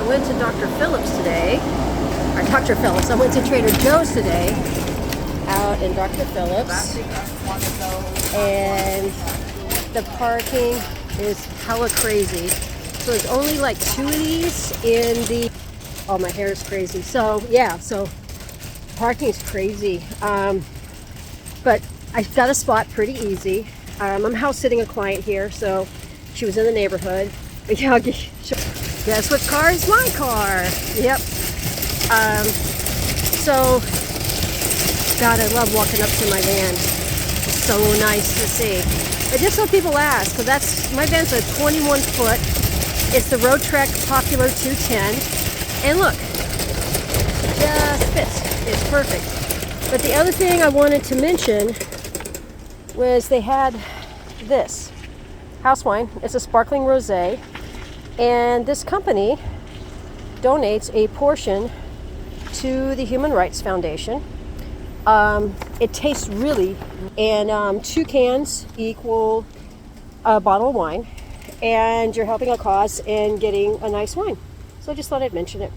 went to Dr. Phillips today, or Dr. Phillips, I went to Trader Joe's today, out in Dr. Phillips, and the parking is hella crazy. So there's only like 2 of these in the, oh, my hair is crazy. So yeah, so parking is crazy. But I got a spot pretty easy. I'm house sitting a client here, so she was in the neighborhood. But yeah, guess what car is my car? Yep. So, God, I love walking up to my van. It's so nice to see. But just so people ask, because that's, my van's a 21 foot. It's the Road Trek Popular 210. And look, just fits. It's perfect. But the other thing I wanted to mention was they had this house wine. It's a sparkling rosé, and this company donates a portion to the Human Rights Foundation. It tastes really, and 2 cans equal a bottle of wine, and you're helping a cause and getting a nice wine. So I just thought I'd mention it.